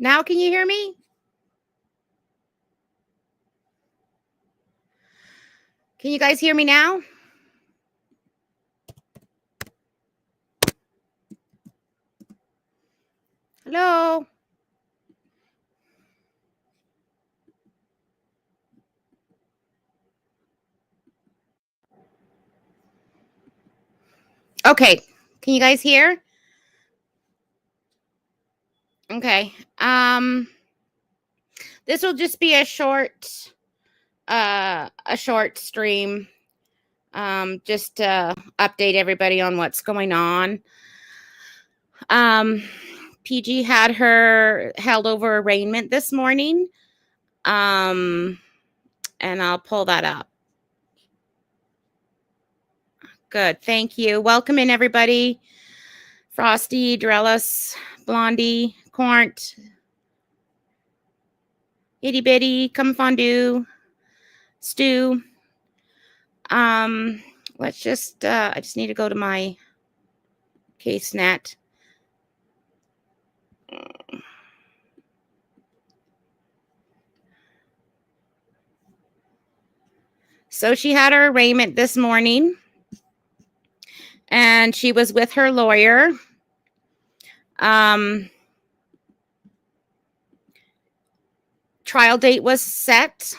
Now can you hear me? Can you guys hear me now? Hello? Okay. Can you guys hear? Okay. This will just be a short stream. Just to update everybody on what's going on. PG had her held over arraignment this morning. And I'll pull that up. Good. Thank you. Welcome in, everybody. Frosty, Dorellis, Blondie, Quart, Itty Bitty, Come Fondue, Stu. Let's just, I just need to go to my case net. So she had her arraignment this morning, and she was with her lawyer. Trial date was set.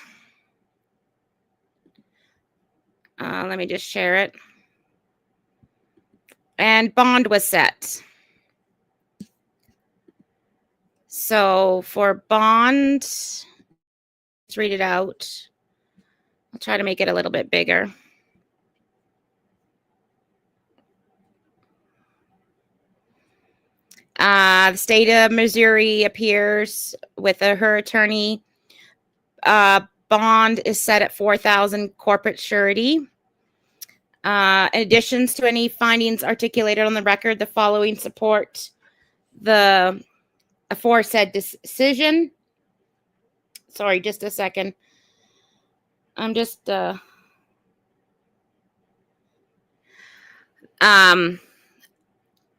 Let me just share it. And bond was set. So for bond, let's read it out. I'll try to make it a little bit bigger. The state of Missouri appears with her attorney. Bond is set at $4,000 corporate surety. In addition to any findings articulated on the record, the following support the aforesaid decision. Sorry, just a second. I'm just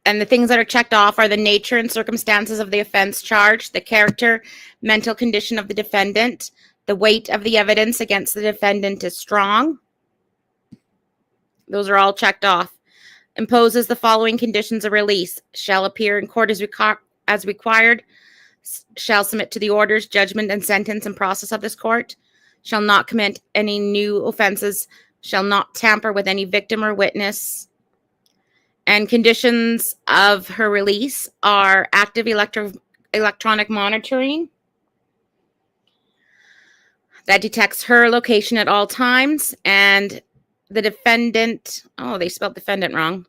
and the things that are checked off are the nature and circumstances of the offense charged, the character, mental condition of the defendant, the weight of the evidence against the defendant is strong. Those are all checked off. Imposes the following conditions of release. Shall appear in court as required. Shall submit to the orders, judgment, and sentence and process of this court. Shall not commit any new offenses. Shall not tamper with any victim or witness. And conditions of her release are active electronic monitoring that detects her location at all times, and the defendant, they spelled defendant wrong,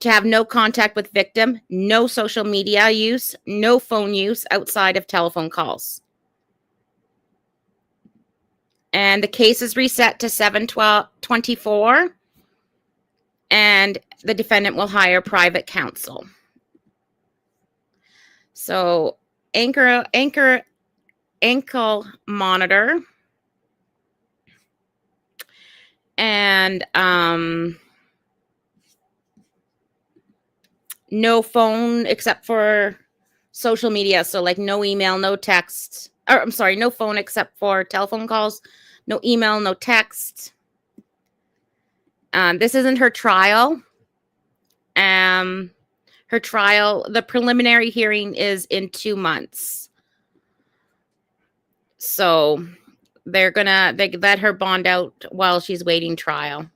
to have no contact with victim, no social media use, no phone use outside of telephone calls. And the case is reset to 7/12/24, and the defendant will hire private counsel. So ankle monitor, and no phone except for social media. So like no email, no text, or I'm sorry, no phone except for telephone calls, no email, no text. This isn't her trial. Her trial, the preliminary hearing is in 2 months. So they let her bond out while she's waiting trial.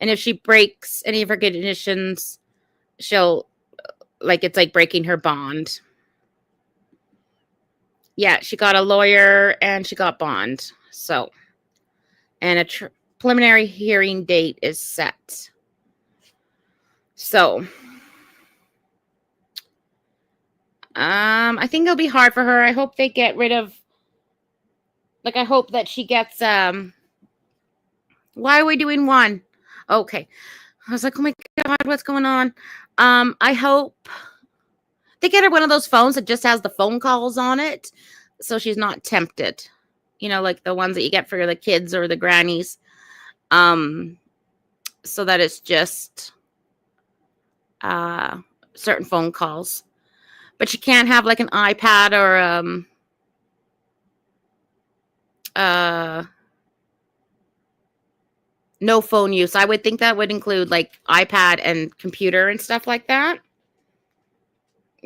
And if she breaks any of her conditions, she'll, it's like breaking her bond. Yeah, she got a lawyer and she got bond. So, and a preliminary hearing date is set. So, I think it'll be hard for her. I hope they get rid of, I hope that she gets, why are we doing one? Okay. I was like, oh my God, what's going on? I hope they get her one of those phones that just has the phone calls on it, so she's not tempted. Like the ones that you get for the kids or the grannies. So that it's just certain phone calls. But she can't have like an iPad or no phone use. I would think that would include like iPad and computer and stuff like that.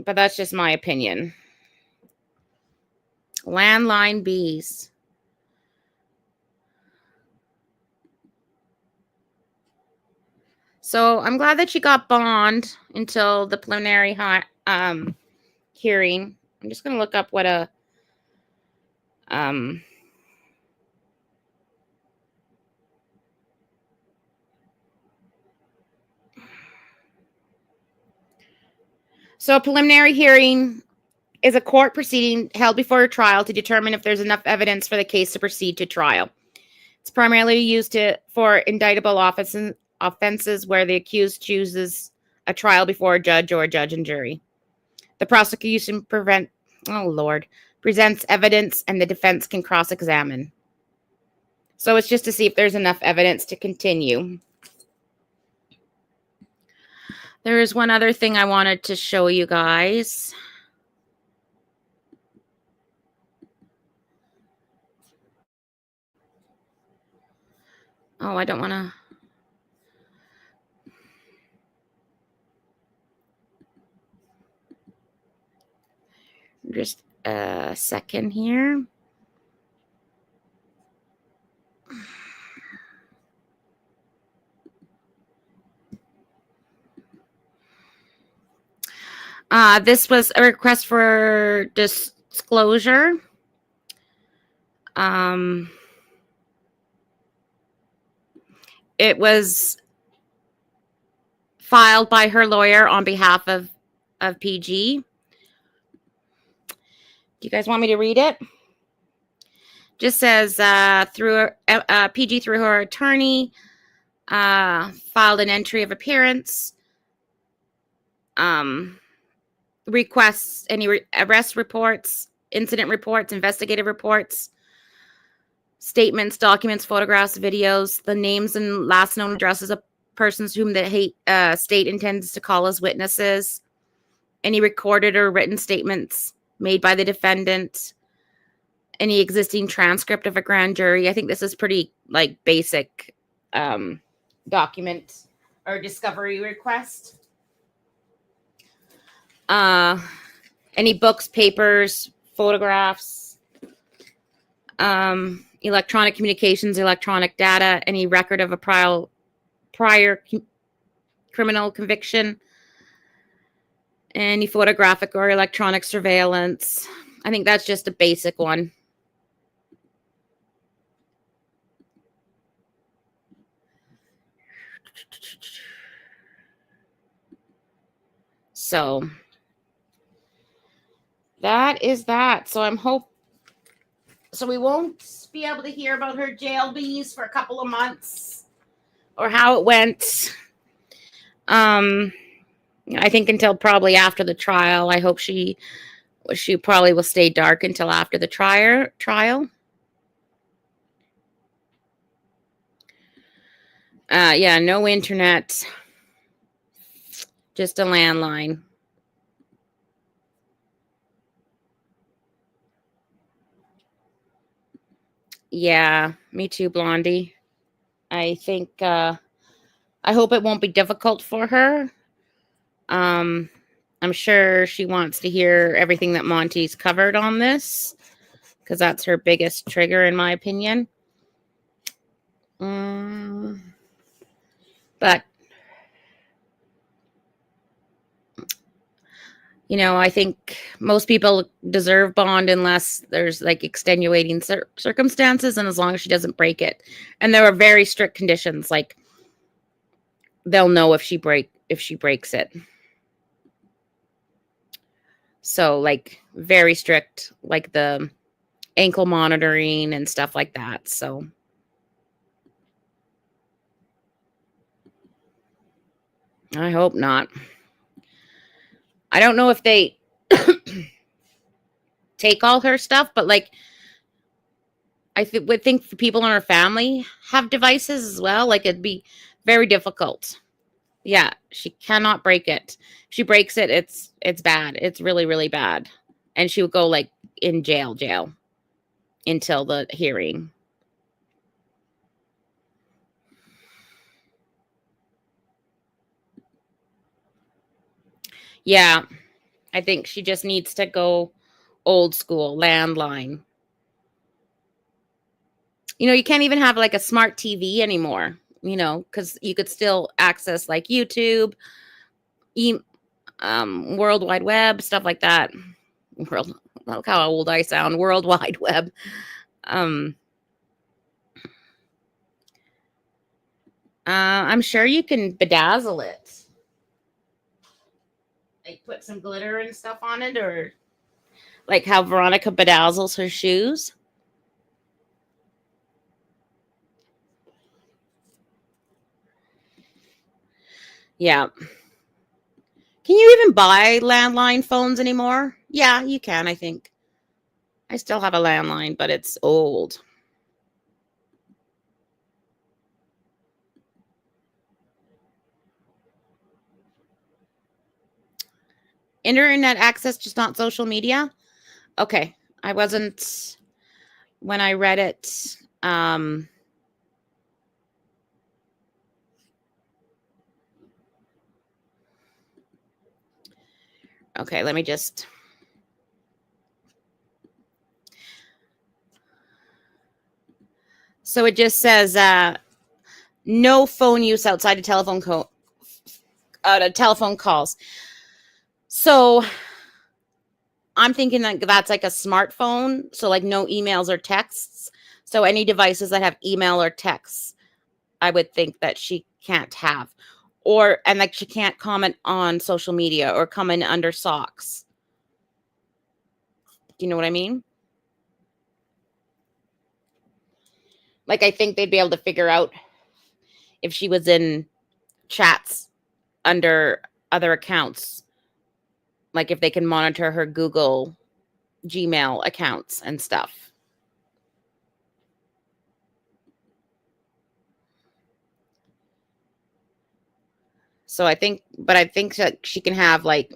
But that's just my opinion. Landline bees. So I'm glad that she got bond until the preliminary hearing. I'm just going to look up what a so a preliminary hearing is a court proceeding held before a trial to determine if there's enough evidence for the case to proceed to trial. It's primarily used for indictable offenses where the accused chooses a trial before a judge or a judge and jury. The prosecution presents evidence and the defense can cross-examine. So it's just to see if there's enough evidence to continue. There is one other thing I wanted to show you guys. Oh, I don't want to. Just a second here. This was a request for disclosure. It was filed by her lawyer on behalf of PG. Do you guys want me to read it? Just says through PG through her attorney filed an entry of appearance. Requests any arrest reports, incident reports, investigative reports, statements, documents, photographs, videos, the names and last known addresses of persons whom the state intends to call as witnesses, any recorded or written statements made by the defendant, any existing transcript of a grand jury. I think this is pretty like basic document or discovery request. Any books, papers, photographs, electronic communications, electronic data, any record of a prior criminal conviction, any photographic or electronic surveillance. I think that's just a basic one. So that is that. So so we won't be able to hear about her jail bees for a couple of months or how it went. I think until probably after the trial. I hope she probably will stay dark until after the trial. Yeah, no internet. Just a landline. Yeah, me too, Blondie. I think I hope it won't be difficult for her. I'm sure she wants to hear everything that Monty's covered on this, because that's her biggest trigger, in my opinion. But you know, I think most people deserve bond unless there's like extenuating circumstances, and as long as she doesn't break it. And there are very strict conditions, like they'll know if she breaks it. So like very strict, like the ankle monitoring and stuff like that. So I hope not. I don't know if they take all her stuff, but like I would think people in her family have devices as well. Like it'd be very difficult Yeah, she cannot break it. If she breaks it, it's bad. It's really, really bad. And she would go like in jail until the hearing. Yeah, I think she just needs to go old school landline. You can't even have like a smart TV anymore, because you could still access like YouTube, e- World Wide Web, stuff like that. Look how old I sound. World Wide Web. Um, I'm sure you can bedazzle it. Like put some glitter and stuff on it, or like how Veronica bedazzles her shoes. Yeah. Can you even buy landline phones anymore? Yeah, you can, I think. I still have a landline, but it's old. Internet access, just not social media? Okay. I wasn't when I read it. Okay, let me just. So it just says no phone use outside of telephone calls. So I'm thinking that that's like a smartphone. So like no emails or texts. So any devices that have email or texts, I would think that she can't have. And like she can't comment on social media or come in under SOCKS. Do you know what I mean? Like I think they'd be able to figure out if she was in chats under other accounts. Like if they can monitor her Google Gmail accounts and stuff. So I think that she can have like,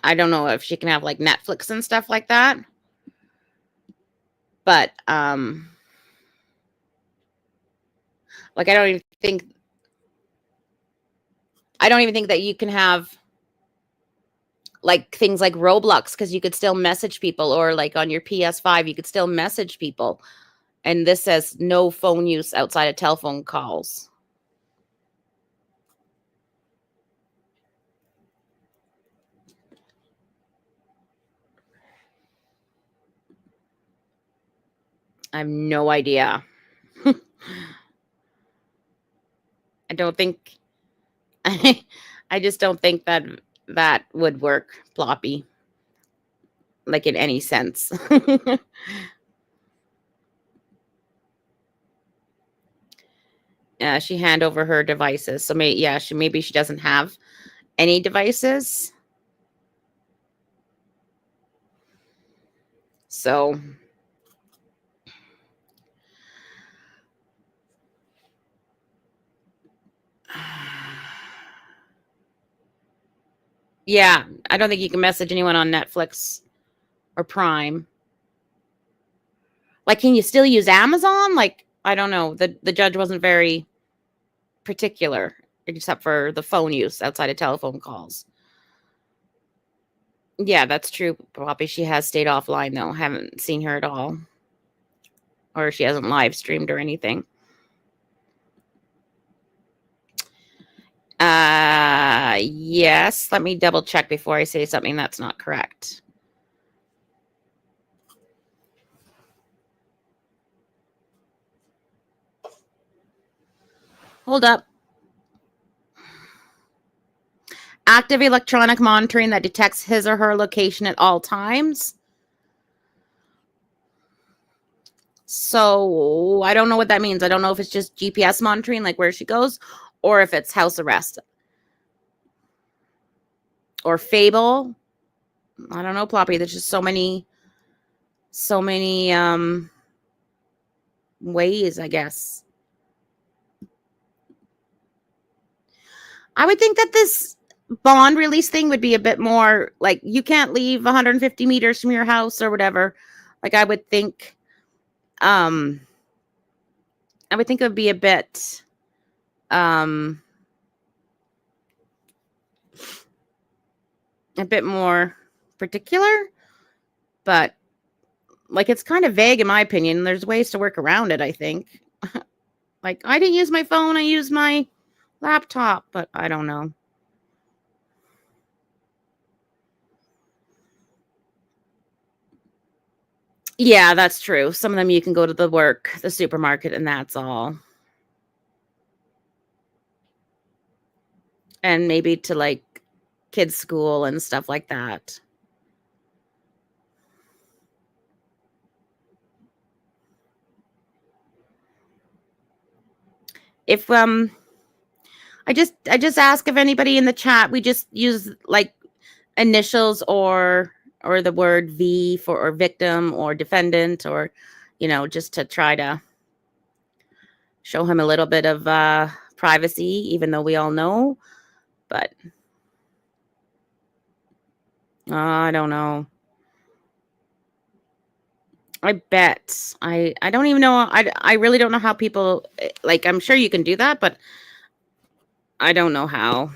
I don't know if she can have like Netflix and stuff like that. But like I don't even think that you can have like things like Roblox, because you could still message people, or like on your PS5 you could still message people. And this says no phone use outside of telephone calls. I have no idea. I don't think I just don't think that would work, Ploppy. Like in any sense. She hand over her devices. So maybe she doesn't have any devices. So yeah, I don't think you can message anyone on Netflix or Prime. Like, can you still use Amazon? Like, I don't know. The judge wasn't very particular, except for the phone use outside of telephone calls. Yeah, that's true. Probably she has stayed offline though. Haven't seen her at all, or she hasn't live streamed or anything. Yes. Let me double check before I say something that's not correct. Hold up. Active electronic monitoring that detects his or her location at all times. So I don't know what that means. I don't know if it's just GPS monitoring, like where she goes, or if it's house arrest. Or Fable. I don't know, Ploppy. There's just so many ways, I guess. I would think that this bond release thing would be a bit more like you can't leave 150 meters from your house or whatever. Like um I would think it would be um a bit more particular, but like it's kind of vague in my opinion. There's ways to work around it, I think. Like I didn't use my phone, I used my laptop, but I don't know. Yeah, that's true. Some of them you can go to the supermarket, and that's all. And maybe to like kids' school and stuff like that. If I just ask if anybody in the chat, we just use like initials or the word V for or victim or defendant or just to try to show him a little bit of privacy, even though we all know. But I don't know. I bet. I don't even know. I really don't know how people like. I'm sure you can do that, but I don't know how.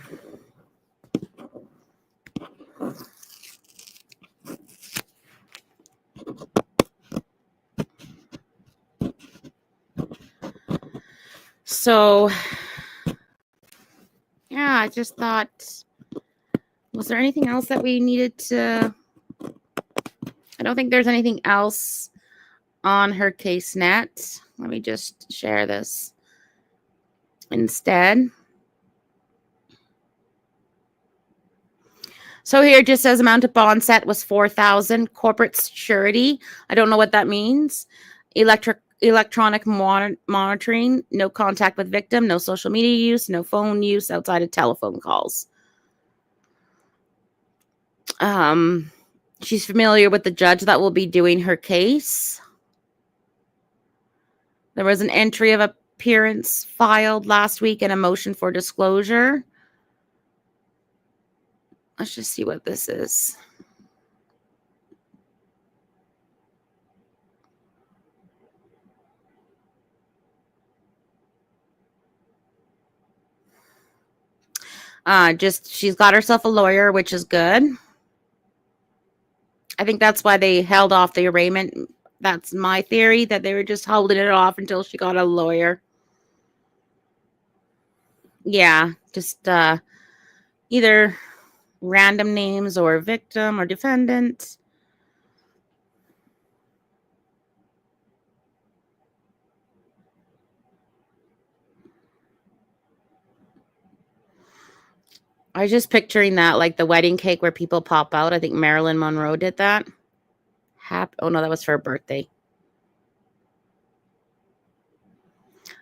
So, yeah, I just thought, was there anything else that we needed to? I don't think there's anything else on her case net. Let me just share this instead. So here it just says amount of bond set was $4,000. Corporate security. I don't know what that means. Electronic monitoring. No contact with victim. No social media use. No phone use outside of telephone calls. She's familiar with the judge that will be doing her case. There was an entry of appearance filed last week and a motion for disclosure. Let's just see what this is. She's got herself a lawyer, which is good. I think that's why they held off the arraignment. That's my theory, that they were just holding it off until she got a lawyer. Yeah, just either random names or victim or defendant. I was just picturing that, like the wedding cake where people pop out. I think Marilyn Monroe did that. Oh no, that was for her birthday.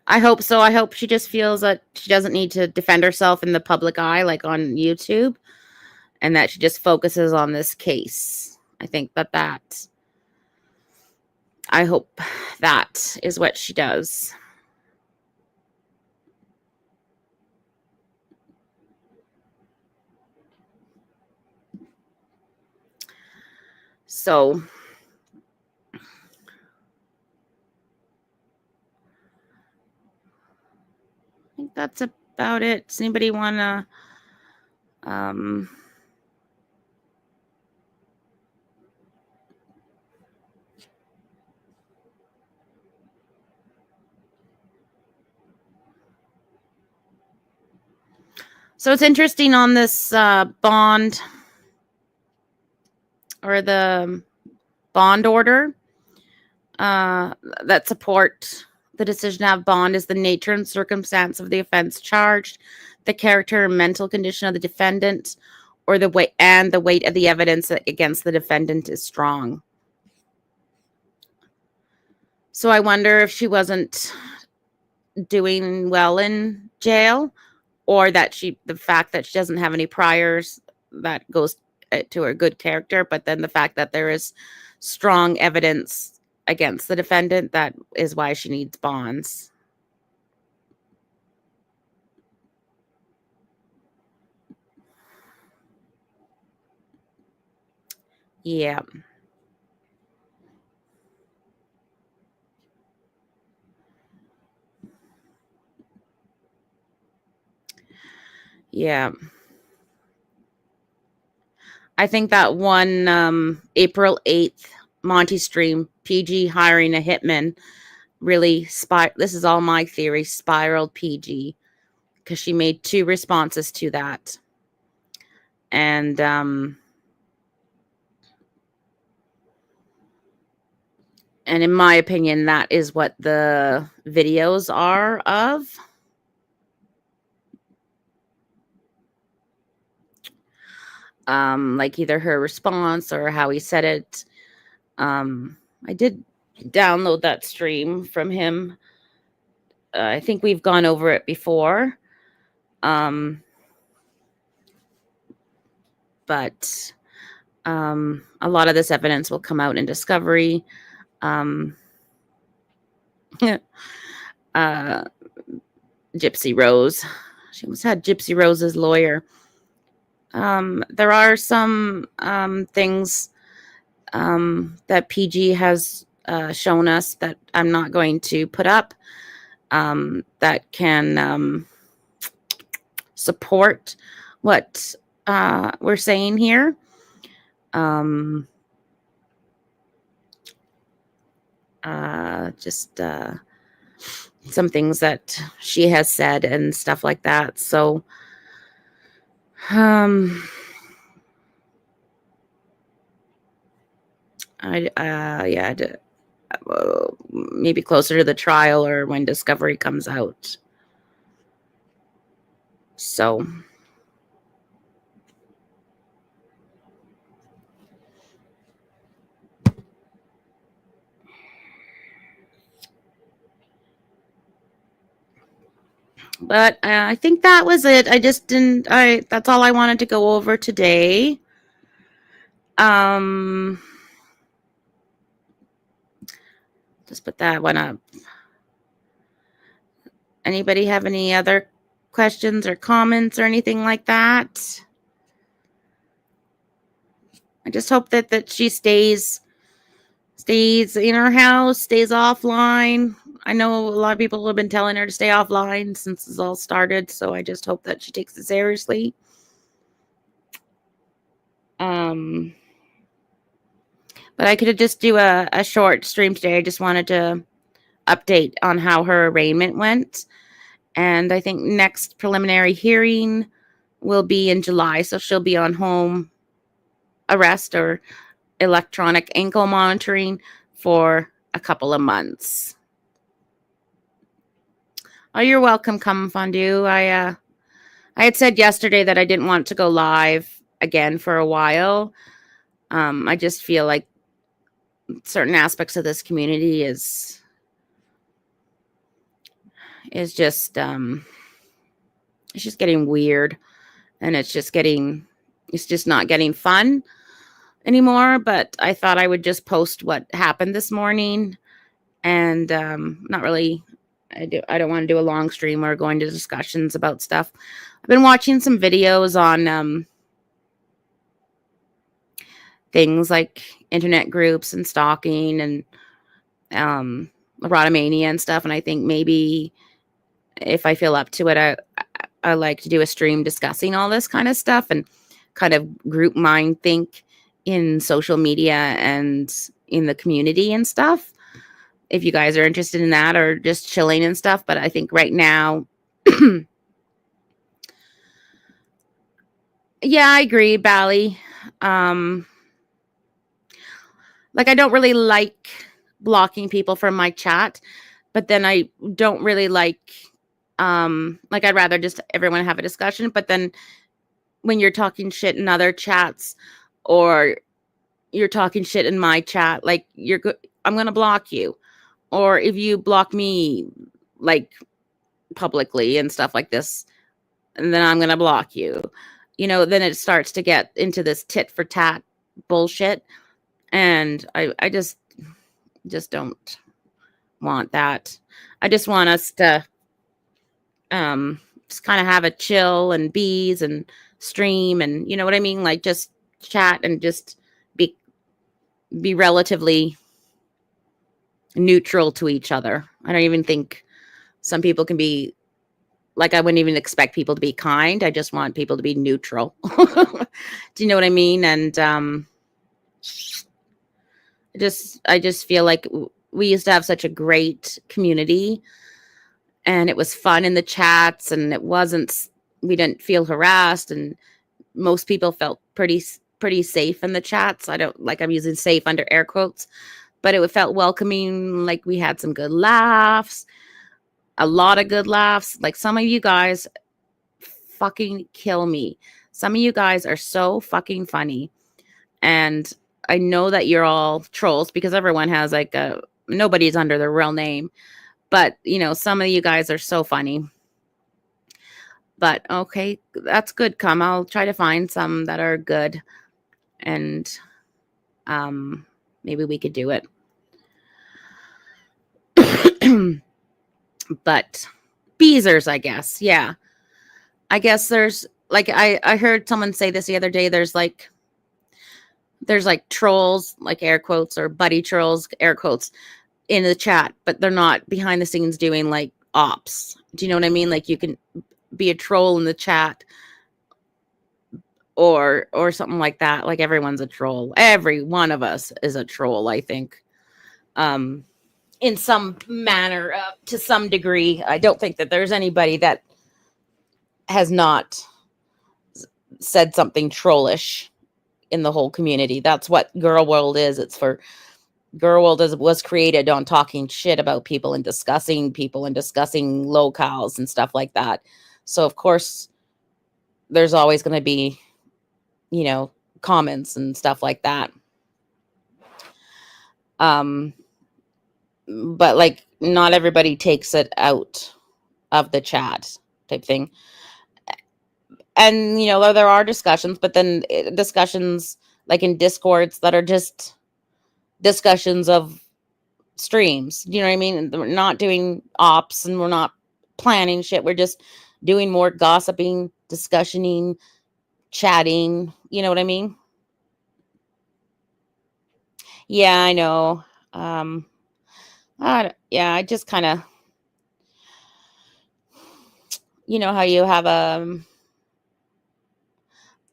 I hope so. I hope she just feels that she doesn't need to defend herself in the public eye, like on YouTube, and that she just focuses on this case. I think I hope that is what she does. So I think that's about it. Does anybody want to so it's interesting on this bond or the bond order that support the decision to have bond is the nature and circumstance of the offense charged, the character and mental condition of the defendant, or the weight of the evidence against the defendant is strong. So I wonder if she wasn't doing well in jail, or that the fact that she doesn't have any priors that goes to her good character, but then the fact that there is strong evidence against the defendant, that is why she needs bonds. Yeah. Yeah. I think that one April 8th Monty stream, PG hiring a hitman, really this is all my theory, spiraled PG, because she made 2 responses to that. And in my opinion, that is what the videos are of. Like either her response or how he said it. I did download that stream from him. I think we've gone over it before. But a lot of this evidence will come out in discovery. Gypsy Rose. She almost had Gypsy Rose's lawyer. There are some things that PG has shown us that I'm not going to put up that can support what we're saying here. Just some things that she has said and stuff like that. So, maybe closer to the trial or when discovery comes out. So, but I think that was it. That's all I wanted to go over today. Just put that one up. Anybody have any other questions or comments or anything like that? I just hope that she stays in her house, stays offline. I know a lot of people have been telling her to stay offline since this all started, so I just hope that she takes it seriously. But I could just do a short stream today. I just wanted to update on how her arraignment went. And I think next preliminary hearing will be in July, so she'll be on home arrest or electronic ankle monitoring for a couple of months. Oh, you're welcome, Come Fondue. I had said yesterday that I didn't want to go live again for a while. I just feel like certain aspects of this community is just it's just getting weird, and it's just not getting fun anymore. But I thought I would just post what happened this morning, and not really. I don't want to do a long stream or go into discussions about stuff. I've been watching some videos on things like internet groups and stalking and erotomania and stuff. And I think maybe if I feel up to it, I like to do a stream discussing all this kind of stuff and kind of group mind think in social media and in the community and stuff. If you guys are interested in that or just chilling and stuff. But I think right now, yeah, I agree, Bally. Like, I don't really like blocking people from my chat, but then I don't really like I'd rather just everyone have a discussion. But then when you're talking shit in other chats or you're talking shit in my chat, like I'm going to block you. Or if you block me like publicly and stuff like this, and then I'm going to block you, then it starts to get into this tit for tat bullshit. And I just don't want that. I just want us to just kind of have a chill and bees and stream and you know what I mean? Like just chat and just be be relatively neutral to each other. I don't even think some people can be like, I wouldn't even expect people to be kind. I just want people to be neutral. Do you know what I mean? And I just feel like we used to have such a great community, and it was fun in the chats, and we didn't feel harassed, and most people felt pretty safe in the chats. I don't like, I'm using safe under air quotes, but it felt welcoming. Like, we had some good laughs, a lot of good laughs. Like, some of you guys fucking kill me. Some of you guys are so fucking funny. And I know that you're all trolls, because everyone has like nobody's under their real name. But, some of you guys are so funny. But okay, that's good. I'll try to find some that are good. And maybe we could do it. But Beezers, I guess. Yeah. I guess there's like, I heard someone say this the other day. There's like trolls, like air quotes, or buddy trolls, air quotes, in the chat, but they're not behind the scenes doing like ops. Do you know what I mean? Like, you can be a troll in the chat or something like that. Like, everyone's a troll. Every one of us is a troll, I think. In some manner, to some degree. I don't think that there's anybody that has not said something trollish in the whole community. That's what Girl World is. It's for Girl World was created on talking shit about people and discussing locales and stuff like that. So of course there's always going to be, comments and stuff like that. But like, not everybody takes it out of the chat type thing. And, there are discussions, but then discussions like in Discords that are just discussions of streams. You know what I mean? We're not doing ops, and we're not planning shit. We're just doing more gossiping, discussioning, chatting. You know what I mean? Yeah, I know. I just kind of, how you have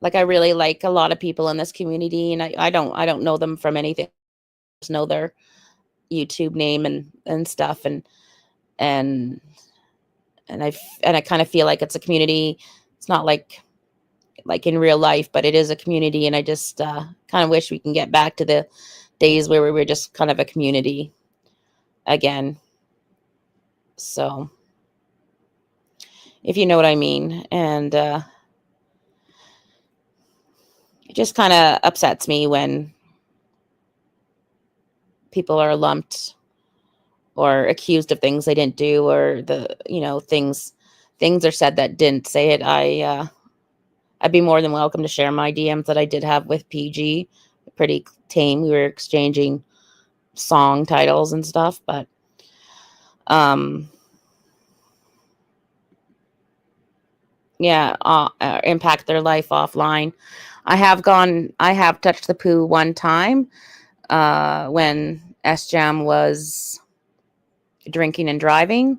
like, I really like a lot of people in this community, and I don't know them from anything. I just know their YouTube name and stuff, and I kind of feel like it's a community. It's not like in real life, but it is a community, and I just kind of wish we can get back to the days where we were just kind of a community again. So, if you know what I mean. And it just kind of upsets me when people are lumped or accused of things they didn't do, or things are said that didn't say it. I'd be more than welcome to share my DMs that I did have with PG. Pretty tame. We were exchanging song titles and stuff, but impact their life offline. I have touched the poo one time when S-Jam was drinking and driving,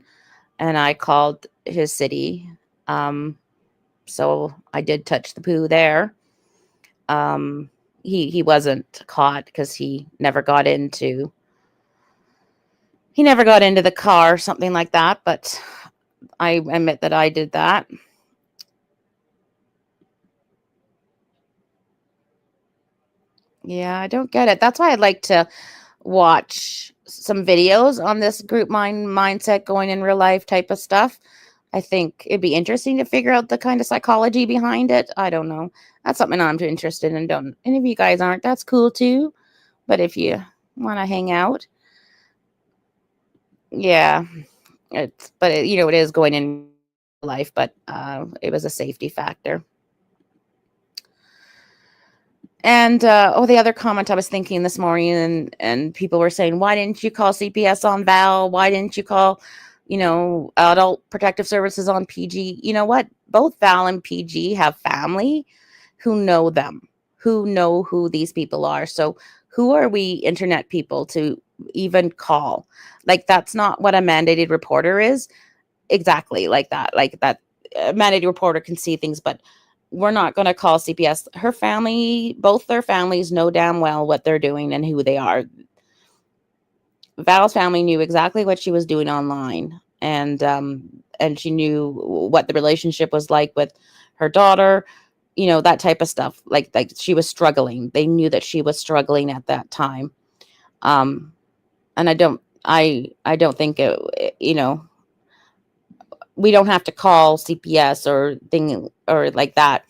and I called his city. So I did touch the poo there. He wasn't caught because he never got into the car or something like that, but I admit that I did that. Yeah, I don't get it. That's why I'd like to watch some videos on this group mindset going in real life type of stuff. I think it'd be interesting to figure out the kind of psychology behind it. I don't know. That's something I'm interested in. Don't any of you guys aren't? That's cool too. But if you want to hang out, yeah, it is going in life, but it was a safety factor. And the other comment I was thinking this morning, and people were saying, why didn't you call CPS on Val? Why didn't you call, Adult Protective Services on PG? You know what? Both Val and PG have family who know them, who know who these people are. So who are we internet people to even call? Like, that's not what a mandated reporter is. Exactly like that. Like that, a mandated reporter can see things, but we're not going to call CPS. Her family, both their families know damn well what they're doing and who they are. Val's family knew exactly what she was doing online, and she knew what the relationship was like with her daughter, that type of stuff. Like she was struggling. They knew that she was struggling at that time. Um, and I don't think we don't have to call CPS or thing or like that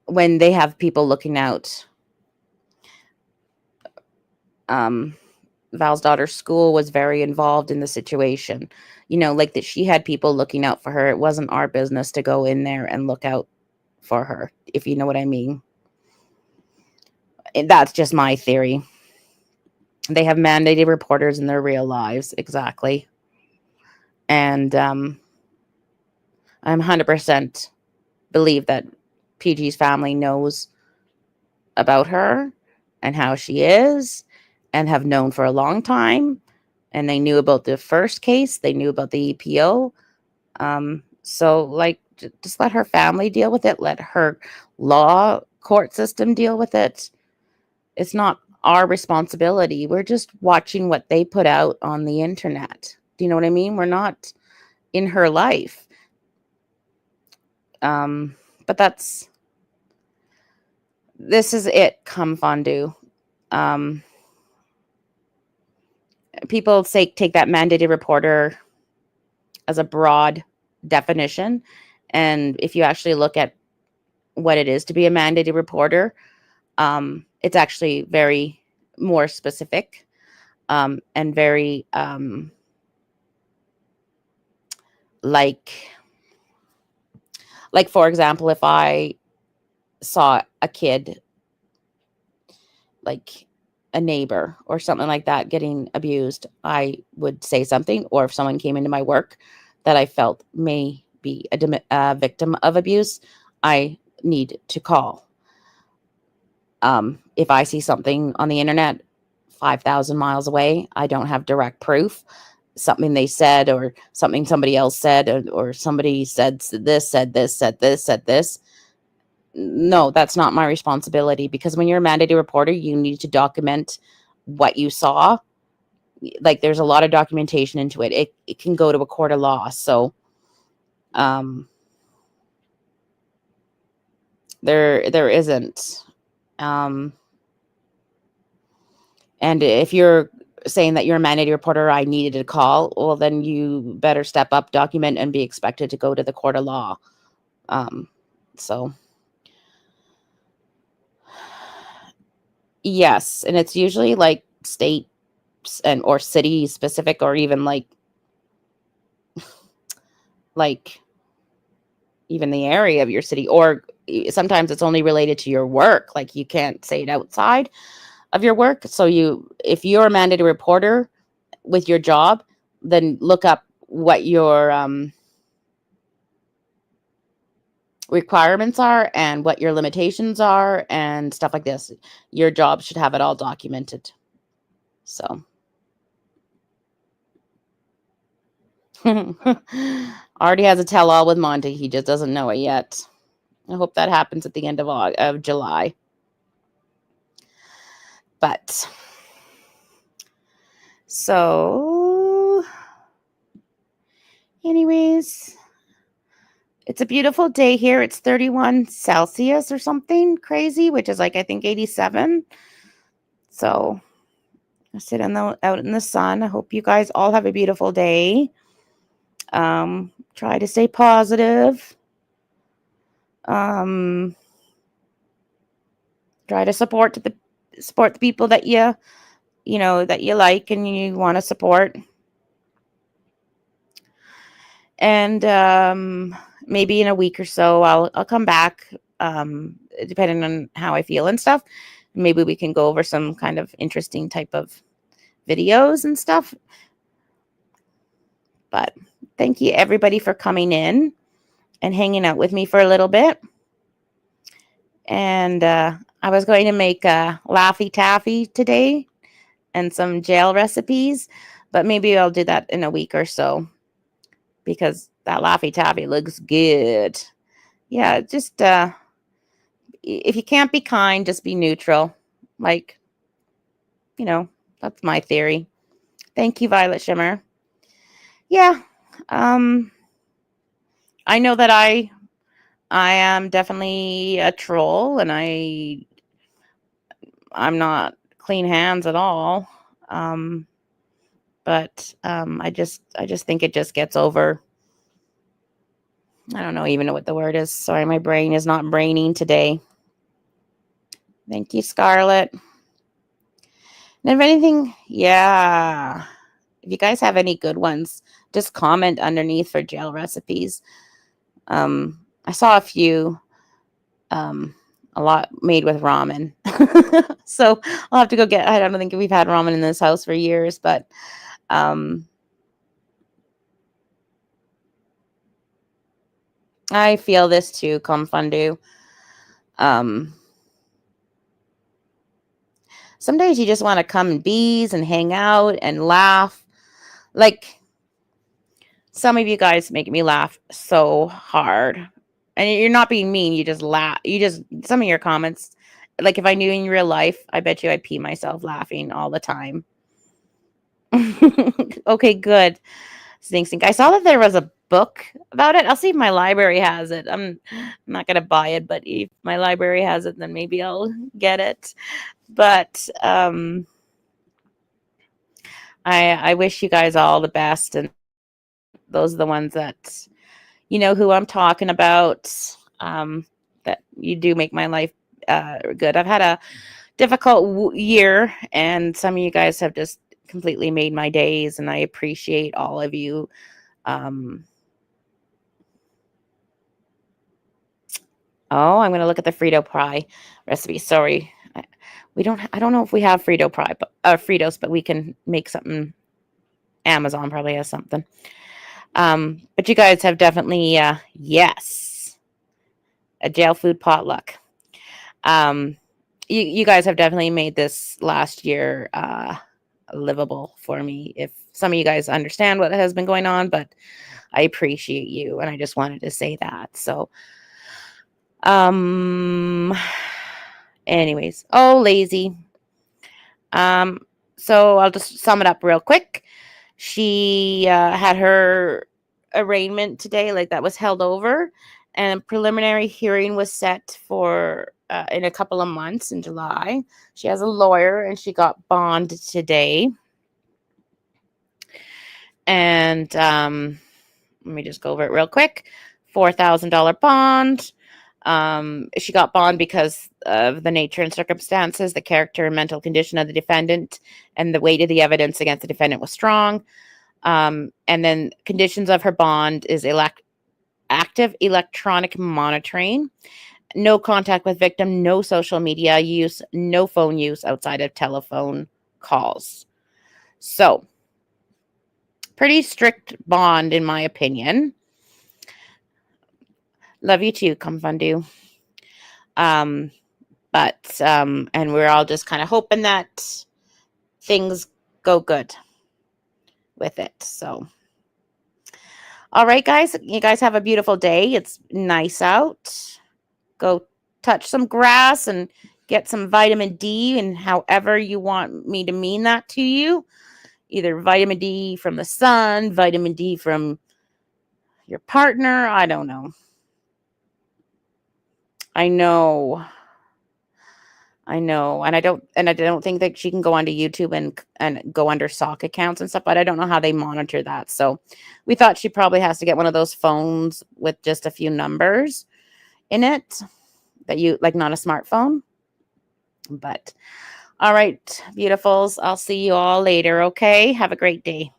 when they have people looking out. Val's daughter's school was very involved in the situation. Like that she had people looking out for her. It wasn't our business to go in there and look out for her, if you know what I mean. That's just my theory. They have mandated reporters in their real lives, exactly. And I'm 100% believe that PG's family knows about her and how she is and have known for a long time. And they knew about the first case. They knew about the EPO. So, like, just let her family deal with it. Let her law court system deal with it. It's not our responsibility. We're just watching what they put out on the internet. Do you know what I mean? We're not in her life. But this is it, come fondue. People say take that mandated reporter as a broad definition. And if you actually look at what it is to be a mandated reporter, it's actually very more specific, and very like for example, if I saw a kid, like a neighbor or something like that, getting abused, I would say something. Or if someone came into my work that I felt may be a victim of abuse, I need to call. If I see something on the internet 5,000 miles away, I don't have direct proof, something they said or something somebody else said, or somebody said this. No, that's not my responsibility, because when you're a mandated reporter, you need to document what you saw. Like, there's a lot of documentation into it. It can go to a court of law. So there isn't. And if you're saying that you're a mandated reporter, I needed a call, well, then you better step up, document, and be expected to go to the court of law. So yes, and it's usually like state and or city specific, or even like even the area of your city, or sometimes it's only related to your work. Like, you can't say it outside of your work. So if you're a mandated reporter with your job, then look up what your requirements are and what your limitations are and stuff like this. Your job should have it all documented. So already has a tell-all with Monty. He just doesn't know it yet. I hope that happens at the end of July. But so anyways, it's a beautiful day here. It's 31 Celsius or something crazy, which is like, I think, 87. So I sit out in the sun. I hope you guys all have a beautiful day. Try to stay positive. Try to support the people that you like and you want to support. And maybe in a week or so, I'll come back, depending on how I feel and stuff. Maybe we can go over some kind of interesting type of videos and stuff. But thank you, everybody, for coming in and hanging out with me for a little bit. And I was going to make a Laffy Taffy today and some jail recipes, but maybe I'll do that in a week or so because that Laffy Taffy looks good. Yeah, just if you can't be kind, just be neutral. Like, you know, that's my theory. Thank you, Violet Shimmer. Yeah. Um I know that I am definitely a troll and I'm not clean hands at all. Um but I just think it just gets over. I don't know even know what the word is. Sorry, my brain is not braining today. Thank you, Scarlett. And if anything, yeah. If you guys have any good ones, just comment underneath for jail recipes. I saw a few, a lot made with ramen. So I'll have to go get, I don't think we've had ramen in this house for years, but I feel this too, Comfundu. Some days you just want to come and bees and hang out and laugh. Like, some of you guys make me laugh so hard. And you're not being mean, you just laugh. You just, some of your comments, like if I knew in real life, I bet you I'd pee myself laughing all the time. Okay, good. Stink, stink. I saw that there was a book about it. I'll see if my library has it. I'm not going to buy it, but if my library has it, then maybe I'll get it. But I wish you guys all the best. And those are the ones that, you know, who I'm talking about, that you do make my life good. I've had a difficult year, and some of you guys have just completely made my days, and I appreciate all of you. Oh, I'm going to look at the Frito pie recipe. Sorry. I don't know if we have Frito pie, but Fritos, but we can make something. Amazon probably has something. But you guys have definitely, yes, a jail food potluck. You guys have definitely made this last year livable for me. If some of you guys understand what has been going on, but I appreciate you, and I just wanted to say that. So, anyways, oh, lazy. So I'll just sum it up real quick. She had her arraignment today, like that was held over, and preliminary hearing was set for in a couple of months in July. She has a lawyer, and she got bond today. And let me just go over it real quick. $4,000 bond. She got bond because of the nature and circumstances, the character and mental condition of the defendant, and the weight of the evidence against the defendant was strong. And then conditions of her bond is active electronic monitoring, no contact with victim, no social media use, no phone use outside of telephone calls. So, pretty strict bond, in my opinion. Love you too, Comfundu. But and we're all just kind of hoping that things go good with it. So, all right, guys, you guys have a beautiful day. It's nice out. Go touch some grass and get some vitamin D, and however you want me to mean that to you. Either vitamin D from the sun, vitamin D from your partner. I don't know. I know. And I don't think that she can go onto YouTube and go under sock accounts and stuff, but I don't know how they monitor that. So we thought she probably has to get one of those phones with just a few numbers in it that you like, not a smartphone. But all right, beautifuls, I'll see you all later. Okay, have a great day.